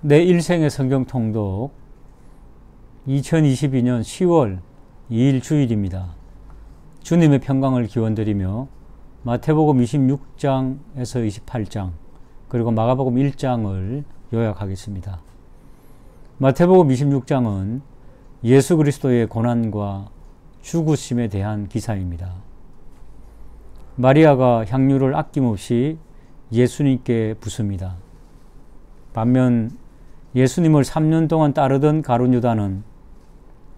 내 일생의 성경 통독 2022년 10월 2일 주일입니다. 주님의 평강을 기원드리며 마태복음 26장에서 28장 그리고 마가복음 1장을 요약하겠습니다. 마태복음 26장은 예수 그리스도의 고난과 죽으심에 대한 기사입니다. 마리아가 향유를 아낌없이 예수님께 붓습니다. 반면 예수님을 3년 동안 따르던 가룟 유다는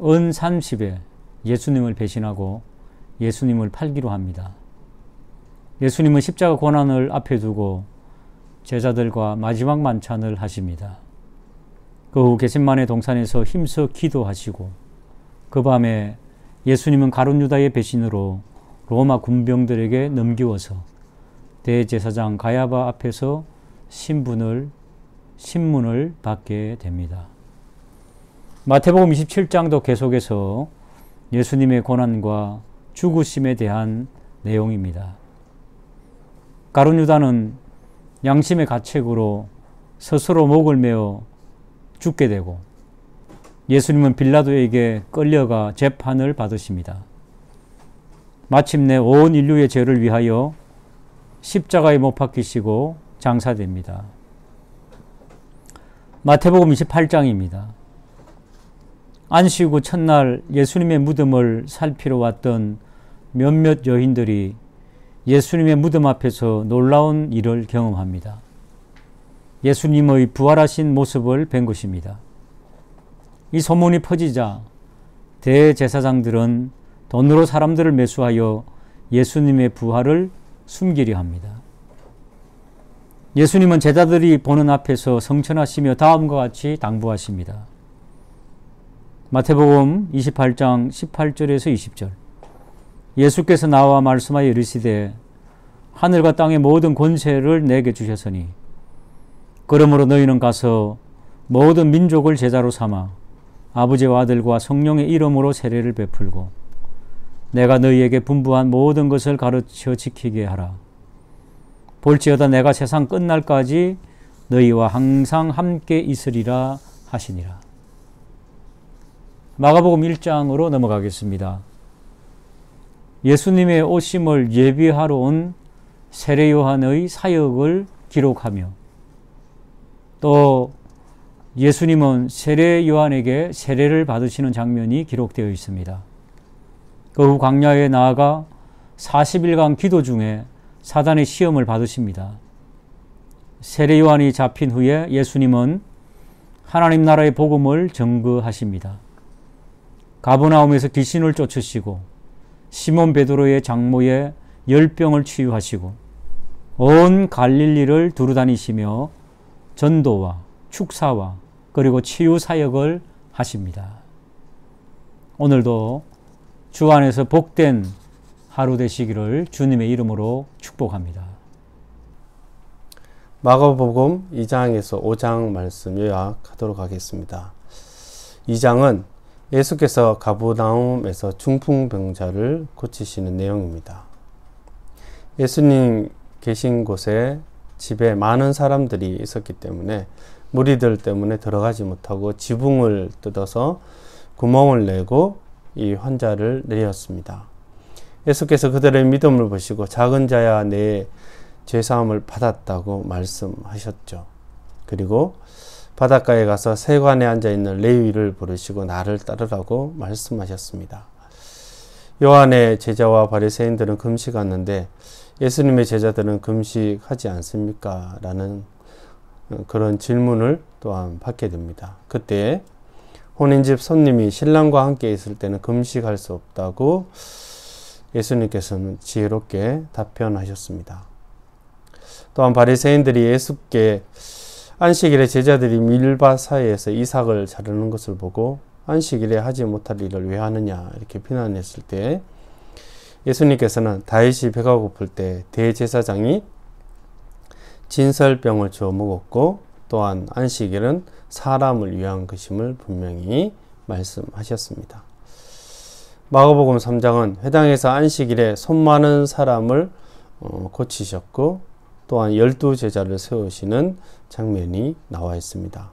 은 30에 예수님을 배신하고 예수님을 팔기로 합니다. 예수님은 십자가 고난을 앞에 두고 제자들과 마지막 만찬을 하십니다. 그 후 겟세마네 동산에서 힘써 기도하시고 그 밤에 예수님은 가룟 유다의 배신으로 로마 군병들에게 넘기워서 대제사장 가야바 앞에서 신문을 받게 됩니다. 마태복음 27장도 계속해서 예수님의 고난과 죽으심에 대한 내용입니다. 가룟 유다는 양심의 가책으로 스스로 목을 메어 죽게 되고 예수님은 빌라도에게 끌려가 재판을 받으십니다. 마침내 온 인류의 죄를 위하여 십자가에 못 박히시고 장사됩니다. 마태복음 28장입니다. 안식 후 첫날 예수님의 무덤을 살피러 왔던 몇몇 여인들이 예수님의 무덤 앞에서 놀라운 일을 경험합니다. 예수님의 부활하신 모습을 뵌 것입니다. 이 소문이 퍼지자 대제사장들은 돈으로 사람들을 매수하여 예수님의 부활을 숨기려 합니다. 예수님은 제자들이 보는 앞에서 성천하시며 다음과 같이 당부하십니다. 마태복음 28장 18절에서 20절 예수께서 나와 말씀하여 이르시되 하늘과 땅의 모든 권세를 내게 주셨으니 그러므로 너희는 가서 모든 민족을 제자로 삼아 아버지와 아들과 성령의 이름으로 세례를 베풀고 내가 너희에게 분부한 모든 것을 가르쳐 지키게 하라. 볼지어다 내가 세상 끝날까지 너희와 항상 함께 있으리라 하시니라. 마가복음 1장으로 넘어가겠습니다. 예수님의 오심을 예비하러 온 세례 요한의 사역을 기록하며 또 예수님은 세례 요한에게 세례를 받으시는 장면이 기록되어 있습니다. 그 후 광야에 나아가 40일간 기도 중에 사단의 시험을 받으십니다. 세례 요한이 잡힌 후에 예수님은 하나님 나라의 복음을 전거하십니다. 가버나움에서 귀신을 쫓으시고 시몬 베드로의 장모의 열병을 치유하시고 온 갈릴리를 두루다니시며 전도와 축사와 그리고 치유 사역을 하십니다. 오늘도 주 안에서 복된 하루 되시기를 주님의 이름으로 축복합니다. 마가복음 2장에서 5장 말씀 요약하도록 하겠습니다. 2장은 예수께서 가버나움에서 중풍병자를 고치시는 내용입니다. 예수님 계신 곳에 집에 많은 사람들이 있었기 때문에 무리들 때문에 들어가지 못하고 지붕을 뜯어서 구멍을 내고 이 환자를 내렸습니다. 예수께서 그들의 믿음을 보시고 작은 자야 내 죄사함을 받았다고 말씀하셨죠. 그리고 바닷가에 가서 세관에 앉아있는 레위를 부르시고 나를 따르라고 말씀하셨습니다. 요한의 제자와 바리새인들은 금식하는데 예수님의 제자들은 금식하지 않습니까? 라는 그런 질문을 또한 받게 됩니다. 그때 혼인집 손님이 신랑과 함께 있을 때는 금식할 수 없다고 예수님께서는 지혜롭게 답변하셨습니다. 또한 바리새인들이 예수께 안식일에 제자들이 밀밭 사이에서 이삭을 자르는 것을 보고 안식일에 하지 못할 일을 왜 하느냐 이렇게 비난했을 때 예수님께서는 다윗이 배가 고플 때 대제사장이 진설병을 주어 먹었고 또한 안식일은 사람을 위한 것임을 분명히 말씀하셨습니다. 마가복음 3장은 회당에서 안식일에 손 많은 사람을 고치셨고 또한 12제자를 세우시는 장면이 나와 있습니다.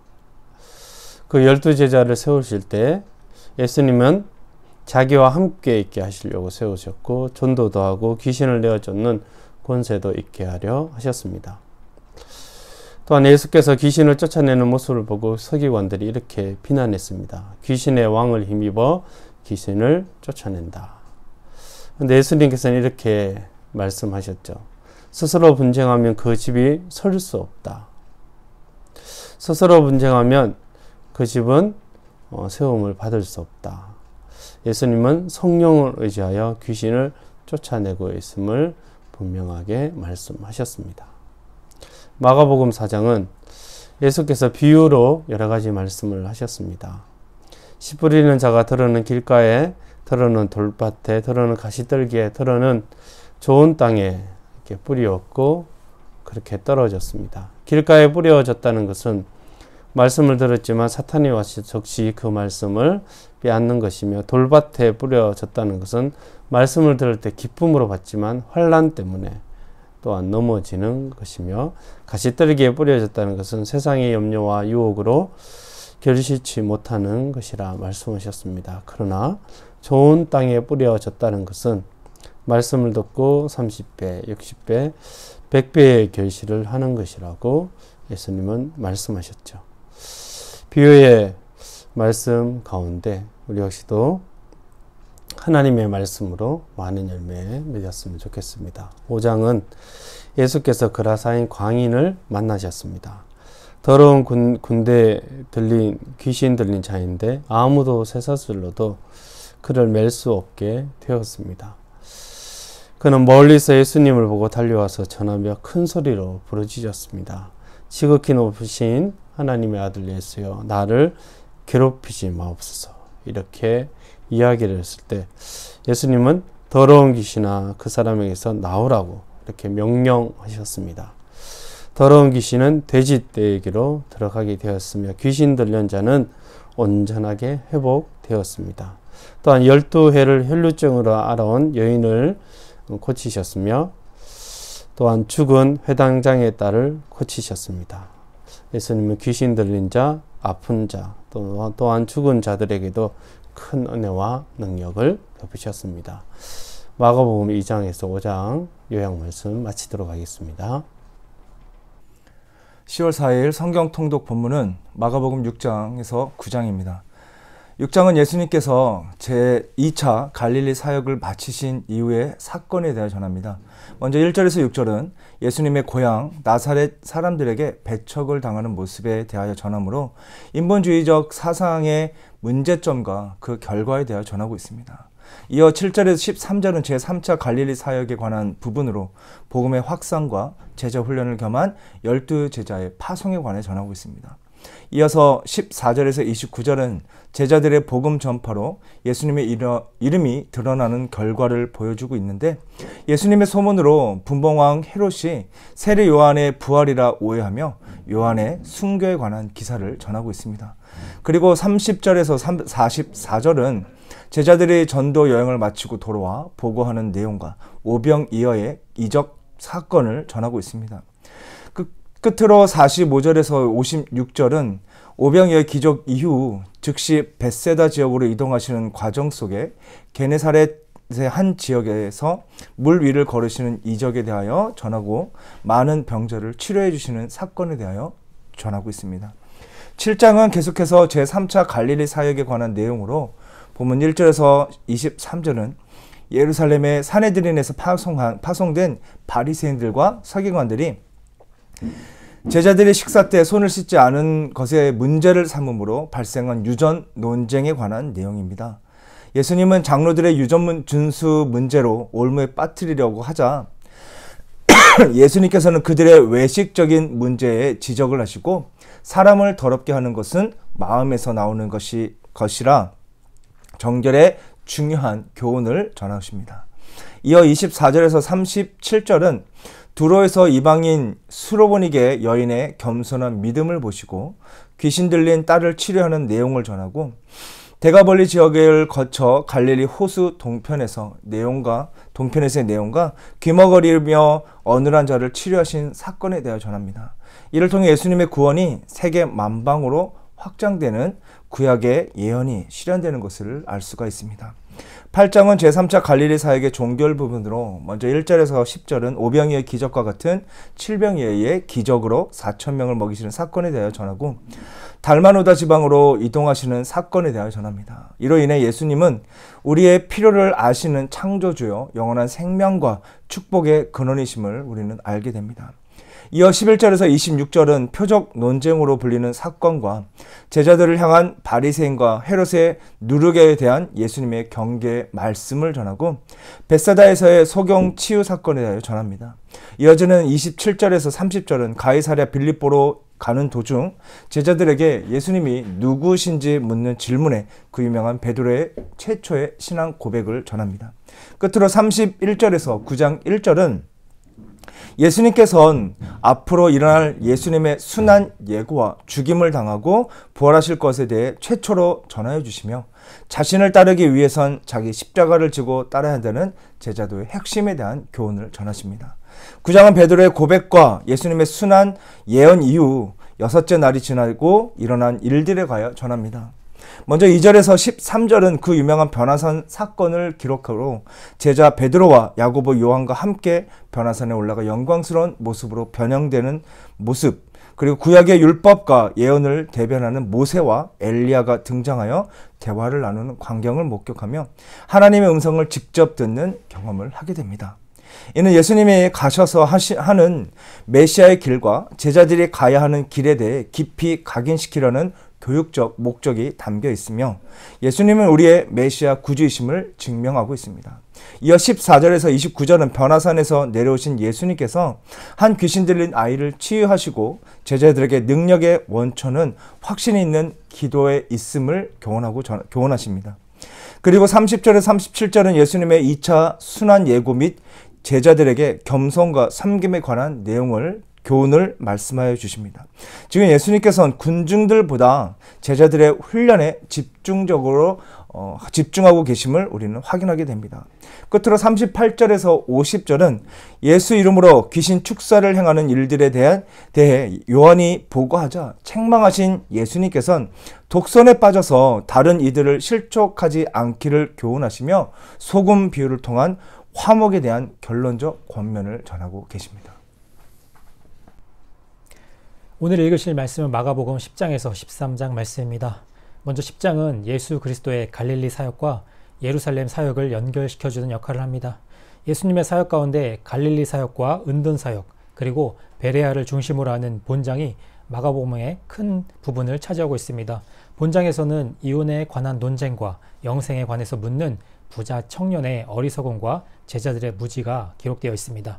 그 12제자를 세우실 때 예수님은 자기와 함께 있게 하시려고 세우셨고 전도도 하고 귀신을 내어쫓는 권세도 있게 하려 하셨습니다. 또한 예수께서 귀신을 쫓아내는 모습을 보고 서기관들이 이렇게 비난했습니다. 귀신의 왕을 힘입어 귀신을 쫓아낸다. 그런데 예수님께서는 이렇게 말씀하셨죠. 스스로 분쟁하면 그 집이 설 수 없다. 스스로 분쟁하면 그 집은 세움을 받을 수 없다. 예수님은 성령을 의지하여 귀신을 쫓아내고 있음을 분명하게 말씀하셨습니다. 마가복음 4장은 예수께서 비유로 여러 가지 말씀을 하셨습니다. 씨 뿌리는 자가 들어는 길가에, 들어는 돌밭에, 들어는 가시떨기에, 들어는 좋은 땅에 이렇게 뿌리었고 그렇게 떨어졌습니다. 길가에 뿌려졌다는 것은 말씀을 들었지만 사탄이 와서 적시 그 말씀을 빼앗는 것이며, 돌밭에 뿌려졌다는 것은 말씀을 들을 때 기쁨으로 받지만 환난 때문에 또한 넘어지는 것이며, 가시떨기에 뿌려졌다는 것은 세상의 염려와 유혹으로 결실치 못하는 것이라 말씀하셨습니다. 그러나 좋은 땅에 뿌려졌다는 것은 말씀을 듣고 30배, 60배, 100배의 결실을 하는 것이라고 예수님은 말씀하셨죠. 비유의 말씀 가운데 우리 역시도 하나님의 말씀으로 많은 열매 맺었으면 좋겠습니다. 5장은 예수께서 그라사인 광인을 만나셨습니다. 더러운 군대에 들린 귀신 들린 자인데 아무도 쇠사슬로도 그를 맬 수 없게 되었습니다. 그는 멀리서 예수님을 보고 달려와서 전하며 큰 소리로 부르짖었습니다. 지극히 높으신 하나님의 아들 예수여, 나를 괴롭히지 마옵소서. 이렇게 이야기를 했을 때 예수님은 더러운 귀신아 그 사람에게서 나오라고 이렇게 명령하셨습니다. 더러운 귀신은 돼지떼에게로 들어가게 되었으며 귀신 들린 자는 온전하게 회복되었습니다. 또한 12해를 혈루증으로 알아온 여인을 고치셨으며 또한 죽은 회당장의 딸을 고치셨습니다. 예수님은 귀신 들린 자, 아픈 자, 또한 죽은 자들에게도 큰 은혜와 능력을 베푸셨습니다. 마가복음 2장에서 5장 요약 말씀 마치도록 하겠습니다. 10월 4일 성경 통독 본문은 마가복음 6장에서 9장입니다. 6장은 예수님께서 제2차 갈릴리 사역을 마치신 이후의 사건에 대해 전합니다. 먼저 1절에서 6절은 예수님의 고향 나사렛 사람들에게 배척을 당하는 모습에 대하여 전하므로 인본주의적 사상의 문제점과 그 결과에 대하여 전하고 있습니다. 이어 7절에서 13절은 제3차 갈릴리 사역에 관한 부분으로 복음의 확산과 제자 훈련을 겸한 12제자의 파송에 관해 전하고 있습니다. 이어서 14절에서 29절은 제자들의 복음 전파로 예수님의 이름이 드러나는 결과를 보여주고 있는데, 예수님의 소문으로 분봉왕 헤롯이 세례 요한의 부활이라 오해하며 요한의 순교에 관한 기사를 전하고 있습니다. 그리고 30절에서 44절은 제자들이 전도 여행을 마치고 돌아와 보고하는 내용과 오병이어의 이적 사건을 전하고 있습니다. 끝으로 45절에서 56절은 오병이어의 기적 이후 즉시 벳세다 지역으로 이동하시는 과정 속에 게네사렛의 한 지역에서 물 위를 걸으시는 이적에 대하여 전하고 많은 병자를 치료해 주시는 사건에 대하여 전하고 있습니다. 7장은 계속해서 제3차 갈릴리 사역에 관한 내용으로 본문 1절에서 23절은 예루살렘의 사내들인에서 파송된 바리새인들과 서기관들이 제자들이 식사 때 손을 씻지 않은 것에 문제를 삼음으로 발생한 유전 논쟁에 관한 내용입니다. 예수님은 장로들의 유전 준수 문제로 올무에 빠뜨리려고 하자 예수님께서는 그들의 외식적인 문제에 지적을 하시고 사람을 더럽게 하는 것은 마음에서 나오는 것이라 정결의 중요한 교훈을 전하십니다. 이어 24절에서 37절은 두로에서 이방인 수로보니게 여인의 겸손한 믿음을 보시고 귀신 들린 딸을 치료하는 내용을 전하고, 데가벌리 지역을 거쳐 갈릴리 호수 동편에서의 내용과 귀머거리며 어눌한 자를 치료하신 사건에 대하여 전합니다. 이를 통해 예수님의 구원이 세계 만방으로 확장되는 구약의 예언이 실현되는 것을 알 수가 있습니다. 8장은 제3차 갈릴리 사역의 종결 부분으로 먼저 1절에서 10절은 오병이의 기적과 같은 칠병이의 기적으로 4,000명을 먹이시는 사건에 대하여 전하고 달마누다 지방으로 이동하시는 사건에 대하여 전합니다. 이로 인해 예수님은 우리의 필요를 아시는 창조주요 영원한 생명과 축복의 근원이심을 우리는 알게 됩니다. 이어 11절에서 26절은 표적 논쟁으로 불리는 사건과 제자들을 향한 바리새인과 헤롯의 누르게에 대한 예수님의 경계 말씀을 전하고 벳사다에서의 소경 치유 사건에 대하여 전합니다. 이어지는 27절에서 30절은 가이사랴 빌립보로 가는 도중 제자들에게 예수님이 누구신지 묻는 질문에 그 유명한 베드로의 최초의 신앙 고백을 전합니다. 끝으로 31절에서 9장 1절은 예수님께서는 앞으로 일어날 예수님의 순환 예고와 죽임을 당하고 부활하실 것에 대해 최초로 전하여 주시며 자신을 따르기 위해선 자기 십자가를 지고 따라야 한다는 제자도의 핵심에 대한 교훈을 전하십니다. 9장은 베드로의 고백과 예수님의 순환 예언 이후 6째 날이 지나고 일어난 일들에 관하여 전합니다. 먼저 2절에서 13절은 그 유명한 변화산 사건을 기록하고 제자 베드로와 야고보 요한과 함께 변화산에 올라가 영광스러운 모습으로 변형되는 모습, 그리고 구약의 율법과 예언을 대변하는 모세와 엘리야가 등장하여 대화를 나누는 광경을 목격하며 하나님의 음성을 직접 듣는 경험을 하게 됩니다. 이는 예수님이 가셔서 하는 메시아의 길과 제자들이 가야 하는 길에 대해 깊이 각인시키려는 교육적 목적이 담겨 있으며 예수님은 우리의 메시아 구주이심을 증명하고 있습니다. 이어 14절에서 29절은 변화산에서 내려오신 예수님께서 한 귀신 들린 아이를 치유하시고 제자들에게 능력의 원천은 확신이 있는 기도에 있음을 교훈하십니다. 그리고 30절에서 37절은 예수님의 2차 순환 예고 및 제자들에게 겸손과 섬김에 관한 교훈을 말씀하여 주십니다. 지금 예수님께서는 군중들보다 제자들의 훈련에 집중하고 계심을 우리는 확인하게 됩니다. 끝으로 38절에서 50절은 예수 이름으로 귀신 축사를 행하는 일들에 대해 요한이 보고하자 책망하신 예수님께서는 독선에 빠져서 다른 이들을 실족하지 않기를 교훈하시며 소금 비유를 통한 화목에 대한 결론적 권면을 전하고 계십니다. 오늘 읽으실 말씀은 마가복음 10장에서 13장 말씀입니다. 먼저 10장은 예수 그리스도의 갈릴리 사역과 예루살렘 사역을 연결시켜주는 역할을 합니다. 예수님의 사역 가운데 갈릴리 사역과 은둔 사역, 그리고 베레아를 중심으로 하는 본장이 마가복음의 큰 부분을 차지하고 있습니다. 본장에서는 이혼에 관한 논쟁과 영생에 관해서 묻는 부자 청년의 어리석음과 제자들의 무지가 기록되어 있습니다.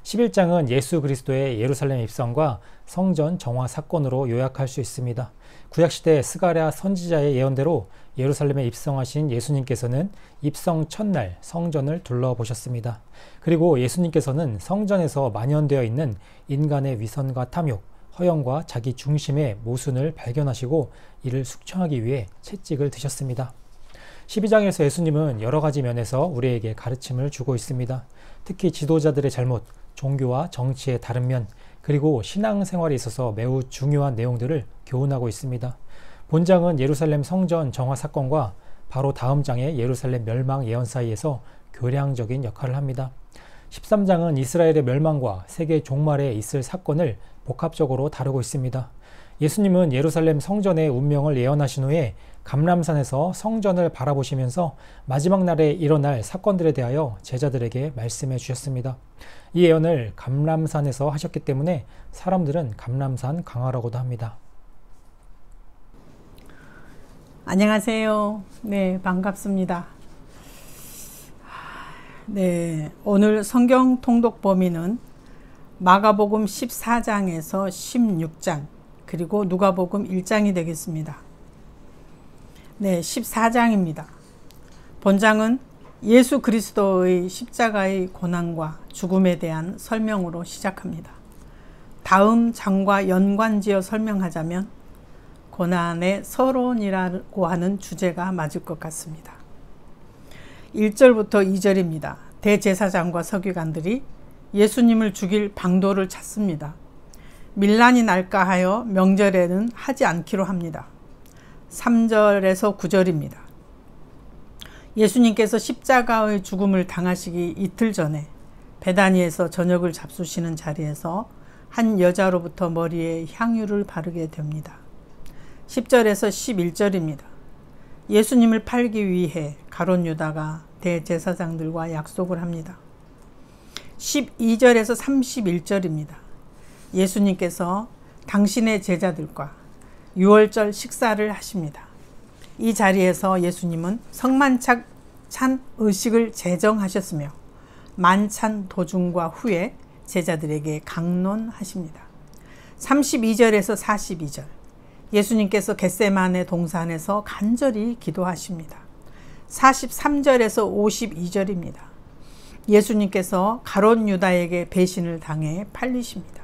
11장은 예수 그리스도의 예루살렘 입성과 성전 정화 사건으로 요약할 수 있습니다. 구약시대 스가랴 선지자의 예언대로 예루살렘에 입성하신 예수님께서는 입성 첫날 성전을 둘러보셨습니다. 그리고 예수님께서는 성전에서 만연되어 있는 인간의 위선과 탐욕, 허영과 자기 중심의 모순을 발견하시고 이를 숙청하기 위해 채찍을 드셨습니다. 12장에서 예수님은 여러 가지 면에서 우리에게 가르침을 주고 있습니다. 특히 지도자들의 잘못, 종교와 정치의 다른 면, 그리고 신앙생활에 있어서 매우 중요한 내용들을 교훈하고 있습니다. 본장은 예루살렘 성전 정화 사건과 바로 다음 장의 예루살렘 멸망 예언 사이에서 교량적인 역할을 합니다. 13장은 이스라엘의 멸망과 세계 종말에 있을 사건을 복합적으로 다루고 있습니다. 예수님은 예루살렘 성전의 운명을 예언하신 후에 감람산에서 성전을 바라보시면서 마지막 날에 일어날 사건들에 대하여 제자들에게 말씀해 주셨습니다. 이 예언을 감람산에서 하셨기 때문에 사람들은 감람산 강화라고도 합니다. 안녕하세요. 네, 반갑습니다. 네, 오늘 성경 통독 범위는 마가복음 14장에서 16장, 그리고 누가복음 1장이 되겠습니다. 네, 14장입니다. 본장은 예수 그리스도의 십자가의 고난과 죽음에 대한 설명으로 시작합니다. 다음 장과 연관지어 설명하자면 고난의 서론이라고 하는 주제가 맞을 것 같습니다. 1절부터 2절입니다. 대제사장과 서기관들이 예수님을 죽일 방도를 찾습니다. 밀란이 날까 하여 명절에는 하지 않기로 합니다. 3절에서 9절입니다. 예수님께서 십자가의 죽음을 당하시기 이틀 전에 베다니에서 저녁을 잡수시는 자리에서 한 여자로부터 머리에 향유를 바르게 됩니다. 10절에서 11절입니다. 예수님을 팔기 위해 가룟 유다가 대제사장들과 약속을 합니다. 12절에서 31절입니다. 예수님께서 당신의 제자들과 유월절 식사를 하십니다. 이 자리에서 예수님은 성만찬 의식을 제정하셨으며 만찬 도중과 후에 제자들에게 강론하십니다. 32절에서 42절 예수님께서 겟세마네 동산에서 간절히 기도하십니다. 43절에서 52절입니다. 예수님께서 가룟 유다에게 배신을 당해 팔리십니다.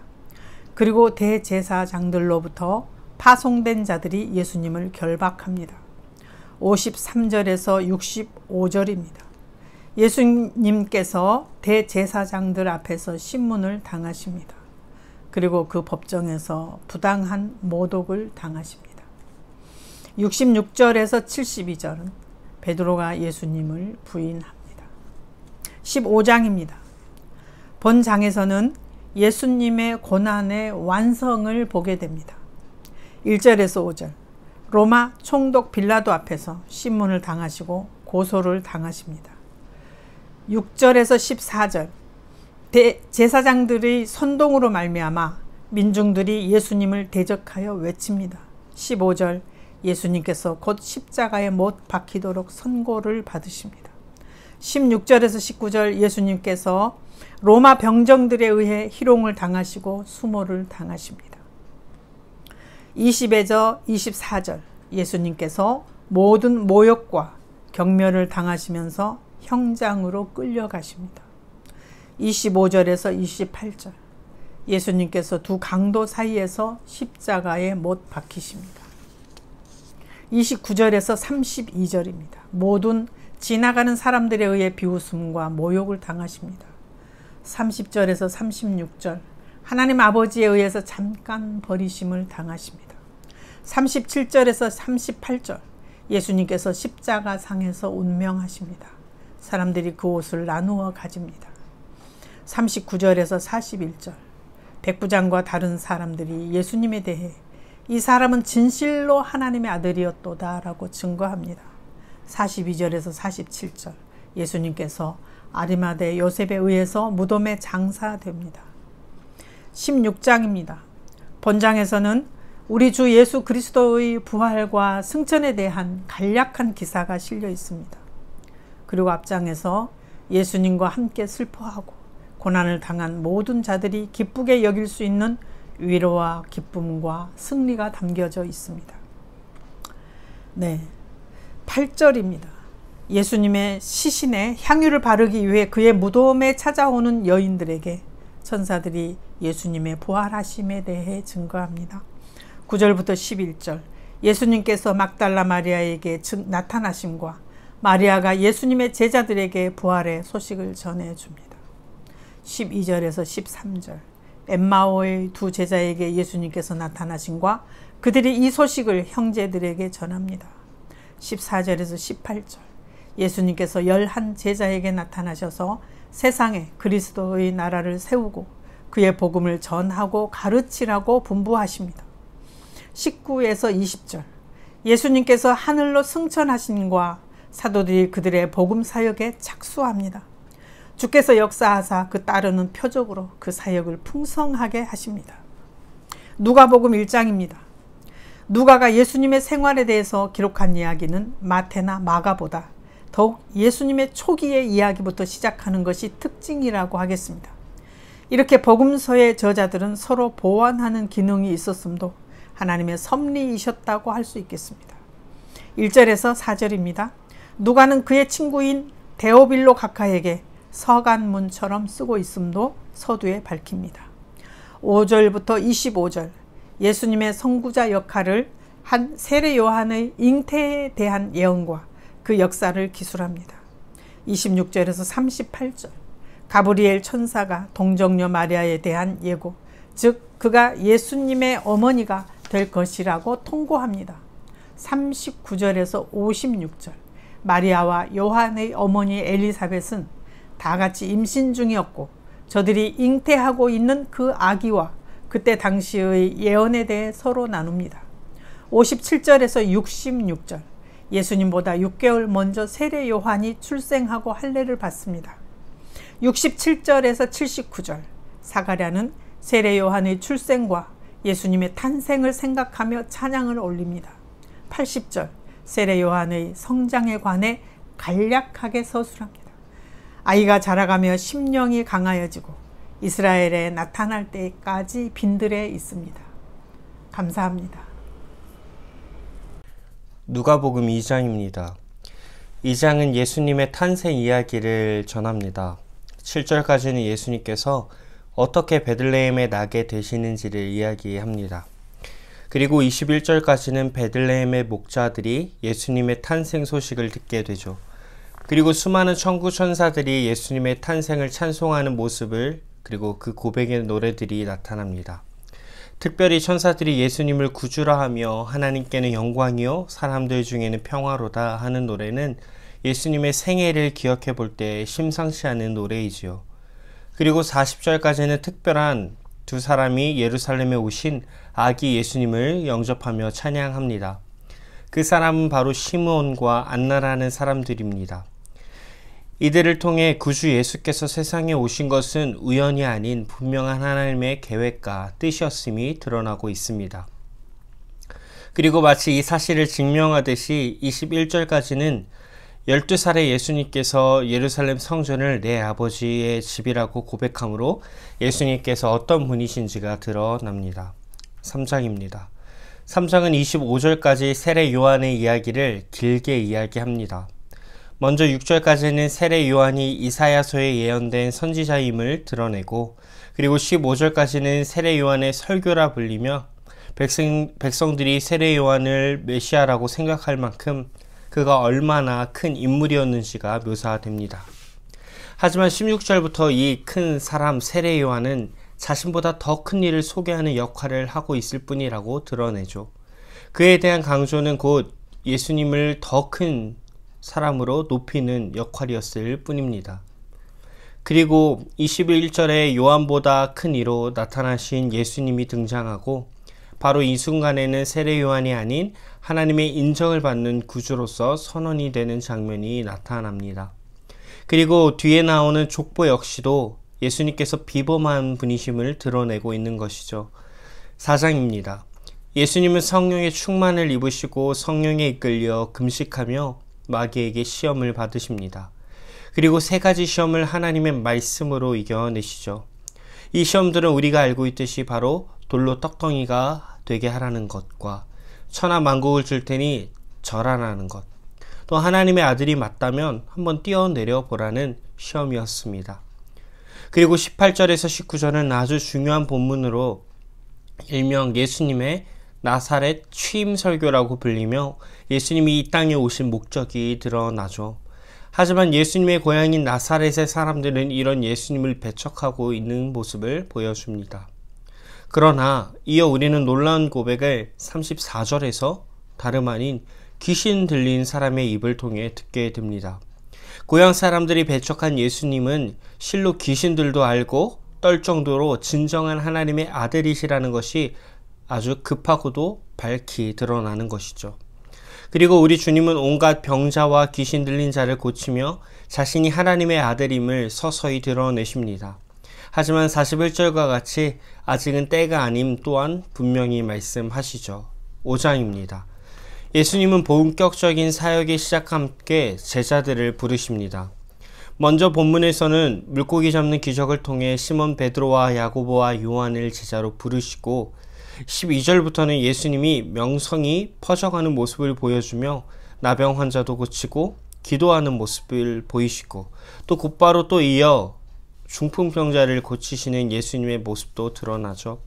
그리고 대제사장들로부터 파송된 자들이 예수님을 결박합니다. 53절에서 65절입니다. 예수님께서 대제사장들 앞에서 신문을 당하십니다. 그리고 그 법정에서 부당한 모독을 당하십니다. 66절에서 72절은 베드로가 예수님을 부인합니다. 15장입니다. 본 장에서는 예수님의 고난의 완성을 보게 됩니다. 1절에서 5절 로마 총독 빌라도 앞에서 신문을 당하시고 고소를 당하십니다. 6절에서 14절 제사장들의 선동으로 말미암아 민중들이 예수님을 대적하여 외칩니다. 15절 예수님께서 곧 십자가에 못 박히도록 선고를 받으십니다. 16절에서 19절 예수님께서 로마 병정들에 의해 희롱을 당하시고 수모를 당하십니다. 20에서 24절 예수님께서 모든 모욕과 경멸을 당하시면서 형장으로 끌려가십니다. 25절에서 28절 예수님께서 두 강도 사이에서 십자가에 못 박히십니다. 29절에서 32절입니다. 모든 지나가는 사람들에 의해 비웃음과 모욕을 당하십니다. 30절에서 36절 하나님 아버지에 의해서 잠깐 버리심을 당하십니다. 37절에서 38절 예수님께서 십자가 상에서 운명하십니다. 사람들이 그 옷을 나누어 가집니다. 39절에서 41절 백부장과 다른 사람들이 예수님에 대해 이 사람은 진실로 하나님의 아들이었도다 라고 증거합니다. 42절에서 47절 예수님께서 아리마대 요셉에 의해서 무덤에 장사됩니다. 16장입니다. 본장에서는 우리 주 예수 그리스도의 부활과 승천에 대한 간략한 기사가 실려 있습니다. 그리고 앞장에서 예수님과 함께 슬퍼하고 고난을 당한 모든 자들이 기쁘게 여길 수 있는 위로와 기쁨과 승리가 담겨져 있습니다. 네, 8절입니다. 예수님의 시신에 향유를 바르기 위해 그의 무덤에 찾아오는 여인들에게 천사들이 예수님의 부활하심에 대해 증거합니다. 9절부터 11절 예수님께서 막달라 마리아에게 나타나심과 마리아가 예수님의 제자들에게 부활의 소식을 전해줍니다. 12절에서 13절 엠마오의 두 제자에게 예수님께서 나타나심과 그들이 이 소식을 형제들에게 전합니다. 14절에서 18절 예수님께서 11 제자에게 나타나셔서 세상에 그리스도의 나라를 세우고 그의 복음을 전하고 가르치라고 분부하십니다. 19에서 20절 예수님께서 하늘로 승천하심과 사도들이 그들의 복음 사역에 착수합니다. 주께서 역사하사 그 따르는 표적으로 그 사역을 풍성하게 하십니다. 누가복음 1장입니다. 누가가 예수님의 생활에 대해서 기록한 이야기는 마태나 마가보다 더욱 예수님의 초기의 이야기부터 시작하는 것이 특징이라고 하겠습니다. 이렇게 복음서의 저자들은 서로 보완하는 기능이 있었음도 하나님의 섭리이셨다고 할 수 있겠습니다. 1절에서 4절입니다. 누가는 그의 친구인 데오빌로 각하에게 서간문처럼 쓰고 있음도 서두에 밝힙니다. 5절부터 25절 예수님의 선구자 역할을 한 세례 요한의 잉태에 대한 예언과 그 역사를 기술합니다. 26절에서 38절 가브리엘 천사가 동정녀 마리아에 대한 예고, 즉 그가 예수님의 어머니가 될 것이라고 통고합니다. 39절에서 56절. 마리아와 요한의 어머니 엘리사벳은 다 같이 임신 중이었고 저들이 잉태하고 있는 그 아기와 그때 당시의 예언에 대해 서로 나눕니다. 57절에서 66절. 예수님보다 6개월 먼저 세례 요한이 출생하고 할례를 받습니다. 67절에서 79절. 사가랴는 세례 요한의 출생과 예수님의 탄생을 생각하며 찬양을 올립니다. 80절. 세례 요한의 성장에 관해 간략하게 서술합니다. 아이가 자라가며 심령이 강하여지고 이스라엘에 나타날 때까지 빈들에 있습니다. 감사합니다. 누가복음 2장입니다. 2장은 예수님의 탄생 이야기를 전합니다. 7절까지는 예수님께서 어떻게 베들레헴에 나게 되시는지를 이야기합니다. 그리고 21절까지는 베들레헴의 목자들이 예수님의 탄생 소식을 듣게 되죠. 그리고 수많은 천구 천사들이 예수님의 탄생을 찬송하는 모습을, 그리고 그 고백의 노래들이 나타납니다. 특별히 천사들이 예수님을 구주라 하며 하나님께는 영광이요 사람들 중에는 평화로다 하는 노래는 예수님의 생애를 기억해 볼 때 심상치 않은 노래이지요. 그리고 40절까지는 특별한 두 사람이 예루살렘에 오신 아기 예수님을 영접하며 찬양합니다. 그 사람은 바로 시므온과 안나라는 사람들입니다. 이들을 통해 구주 예수께서 세상에 오신 것은 우연이 아닌 분명한 하나님의 계획과 뜻이었음이 드러나고 있습니다. 그리고 마치 이 사실을 증명하듯이 21절까지는 12살의 예수님께서 예루살렘 성전을 내 아버지의 집이라고 고백하므로 예수님께서 어떤 분이신지가 드러납니다. 3장입니다. 3장은 25절까지 세례 요한의 이야기를 길게 이야기합니다. 먼저 6절까지는 세례 요한이 이사야서에 예언된 선지자임을 드러내고, 그리고 15절까지는 세례 요한의 설교라 불리며 백성들이 세례 요한을 메시아라고 생각할 만큼 그가 얼마나 큰 인물이었는지가 묘사됩니다. 하지만 16절부터 이 큰 사람 세례 요한은 자신보다 더 큰 일을 소개하는 역할을 하고 있을 뿐이라고 드러내죠. 그에 대한 강조는 곧 예수님을 더 큰 사람으로 높이는 역할이었을 뿐입니다. 그리고 21절에 요한보다 큰 이로 나타나신 예수님이 등장하고, 바로 이 순간에는 세례 요한이 아닌 하나님의 인정을 받는 구주로서 선언이 되는 장면이 나타납니다. 그리고 뒤에 나오는 족보 역시도 예수님께서 비범한 분이심을 드러내고 있는 것이죠. 4장입니다. 예수님은 성령의 충만을 입으시고 성령에 이끌려 금식하며 마귀에게 시험을 받으십니다. 그리고 세 가지 시험을 하나님의 말씀으로 이겨내시죠. 이 시험들은 우리가 알고 있듯이 바로 돌로 떡덩이가 되게 하라는 것과 천하 만국을 줄 테니 절하라는 것, 또 하나님의 아들이 맞다면 한번 뛰어내려 보라는 시험이었습니다. 그리고 18절에서 19절은 아주 중요한 본문으로 일명 예수님의 나사렛 취임 설교라고 불리며 예수님이 이 땅에 오신 목적이 드러나죠. 하지만 예수님의 고향인 나사렛의 사람들은 이런 예수님을 배척하고 있는 모습을 보여줍니다. 그러나 이어 우리는 놀라운 고백을 34절에서 다름 아닌 귀신 들린 사람의 입을 통해 듣게 됩니다. 고향 사람들이 배척한 예수님은 실로 귀신들도 알고 떨 정도로 진정한 하나님의 아들이시라는 것이 아주 급하고도 밝히 드러나는 것이죠. 그리고 우리 주님은 온갖 병자와 귀신 들린 자를 고치며 자신이 하나님의 아들임을 서서히 드러내십니다. 하지만 41절과 같이 아직은 때가 아님 또한 분명히 말씀하시죠. 5장입니다. 예수님은 본격적인 사역의 시작과 함께 제자들을 부르십니다. 먼저 본문에서는 물고기 잡는 기적을 통해 시몬 베드로와 야고보와 요한을 제자로 부르시고, 12절부터는 예수님이 명성이 퍼져가는 모습을 보여주며 나병 환자도 고치고 기도하는 모습을 보이시고, 또 곧바로 또 이어 중풍병자를 고치시는 예수님의 모습도 드러나죠.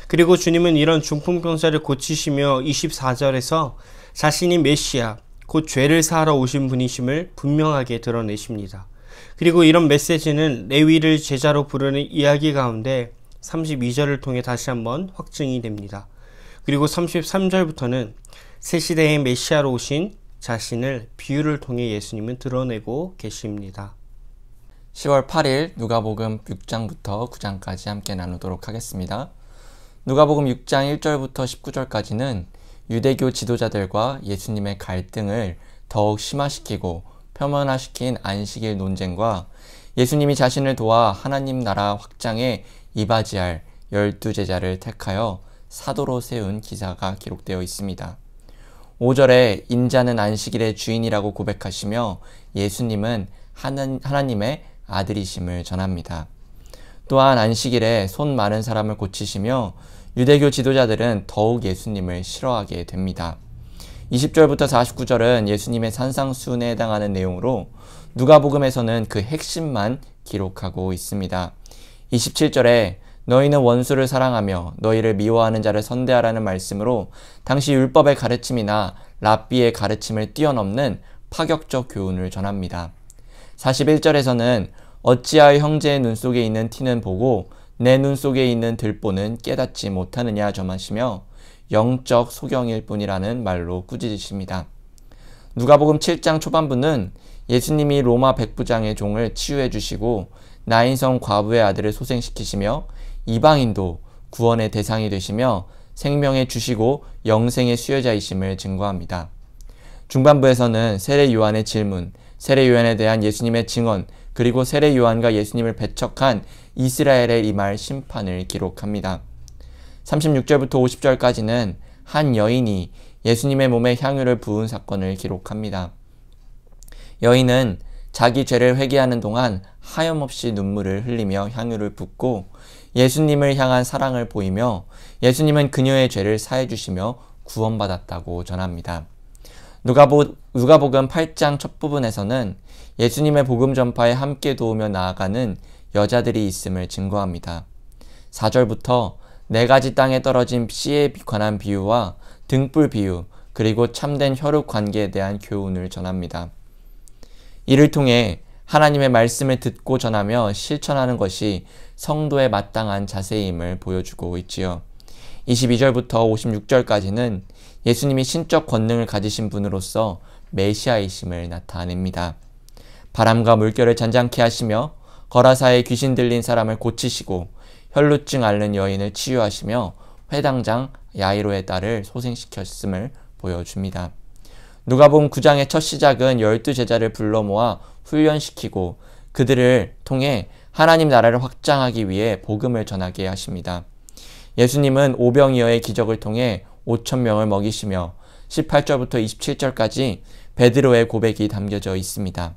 그리고 주님은 이런 중풍병자를 고치시며 24절에서 자신이 메시아, 곧 죄를 사하러 오신 분이심을 분명하게 드러내십니다. 그리고 이런 메시지는 레위를 제자로 부르는 이야기 가운데 32절을 통해 다시 한번 확증이 됩니다. 그리고 33절부터는 새 시대의 메시아로 오신 자신을 비유를 통해 예수님은 드러내고 계십니다. 10월 8일 누가복음 6장부터 9장까지 함께 나누도록 하겠습니다. 누가복음 6장 1절부터 19절까지는 유대교 지도자들과 예수님의 갈등을 더욱 심화시키고 표면화시킨 안식일 논쟁과 예수님이 자신을 도와 하나님 나라 확장에 이바지할 12제자를 택하여 사도로 세운 기사가 기록되어 있습니다. 5절에 인자는 안식일의 주인이라고 고백하시며 예수님은 하나님의 아들이심을 전합니다. 또한 안식일에 손 마른 사람을 고치시며 유대교 지도자들은 더욱 예수님을 싫어하게 됩니다. 20절부터 49절은 예수님의 산상수훈에 해당하는 내용으로 누가복음에서는 그 핵심만 기록하고 있습니다. 27절에 너희는 원수를 사랑하며 너희를 미워하는 자를 선대하라는 말씀으로 당시 율법의 가르침이나 랍비의 가르침을 뛰어넘는 파격적 교훈을 전합니다. 41절에서는 어찌하여 형제의 눈 속에 있는 티는 보고 내 눈 속에 있는 들보는 깨닫지 못하느냐 점하시며 영적 소경일 뿐이라는 말로 꾸짖으십니다. 누가복음 7장 초반부는 예수님이 로마 백부장의 종을 치유해 주시고 나인성 과부의 아들을 소생시키시며 이방인도 구원의 대상이 되시며 생명의 주시고 영생의 수여자이심을 증거합니다. 중반부에서는 세례 요한의 질문, 세례 요한에 대한 예수님의 증언, 그리고 세례 요한과 예수님을 배척한 이스라엘의 임할 심판을 기록합니다. 36절부터 50절까지는 한 여인이 예수님의 몸에 향유를 부은 사건을 기록합니다. 여인은 자기 죄를 회개하는 동안 하염없이 눈물을 흘리며 향유를 붓고 예수님을 향한 사랑을 보이며 예수님은 그녀의 죄를 사해 주시며 구원받았다고 전합니다. 누가복음 8장 첫 부분에서는 예수님의 복음 전파에 함께 도우며 나아가는 여자들이 있음을 증거합니다. 4절부터 4가지 땅에 떨어진 씨에 관한 비유와 등불 비유, 그리고 참된 혈육 관계에 대한 교훈을 전합니다. 이를 통해 하나님의 말씀을 듣고 전하며 실천하는 것이 성도의 마땅한 자세임을 보여주고 있지요. 22절부터 56절까지는 예수님이 신적 권능을 가지신 분으로서 메시아이심을 나타냅니다. 바람과 물결을 잔잔케 하시며 거라사에 귀신 들린 사람을 고치시고 혈루증 앓는 여인을 치유하시며 회당장 야이로의 딸을 소생시켰음을 보여줍니다. 누가복음 9장의 첫 시작은 12제자를 불러 모아 훈련시키고 그들을 통해 하나님 나라를 확장하기 위해 복음을 전하게 하십니다. 예수님은 오병이어의 기적을 통해 5,000명을 먹이시며 18절부터 27절까지 베드로의 고백이 담겨져 있습니다.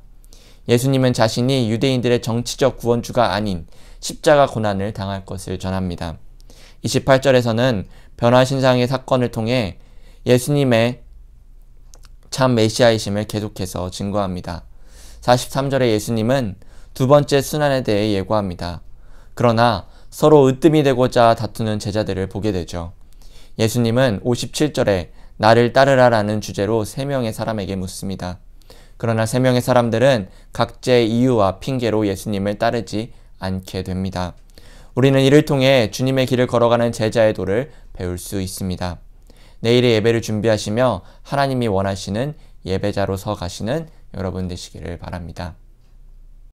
예수님은 자신이 유대인들의 정치적 구원주가 아닌 십자가 고난을 당할 것을 전합니다. 28절에서는 변화신상의 사건을 통해 예수님의 참 메시아이심을 계속해서 증거합니다. 43절에 예수님은 두 번째 순환에 대해 예고합니다. 그러나 서로 으뜸이 되고자 다투는 제자들을 보게 되죠. 예수님은 57절에 나를 따르라라는 주제로 3명의 사람에게 묻습니다. 그러나 3명의 사람들은 각자의 이유와 핑계로 예수님을 따르지 않게 됩니다. 우리는 이를 통해 주님의 길을 걸어가는 제자의 도를 배울 수 있습니다. 내일의 예배를 준비하시며 하나님이 원하시는 예배자로서 가시는 여러분 되시기를 바랍니다.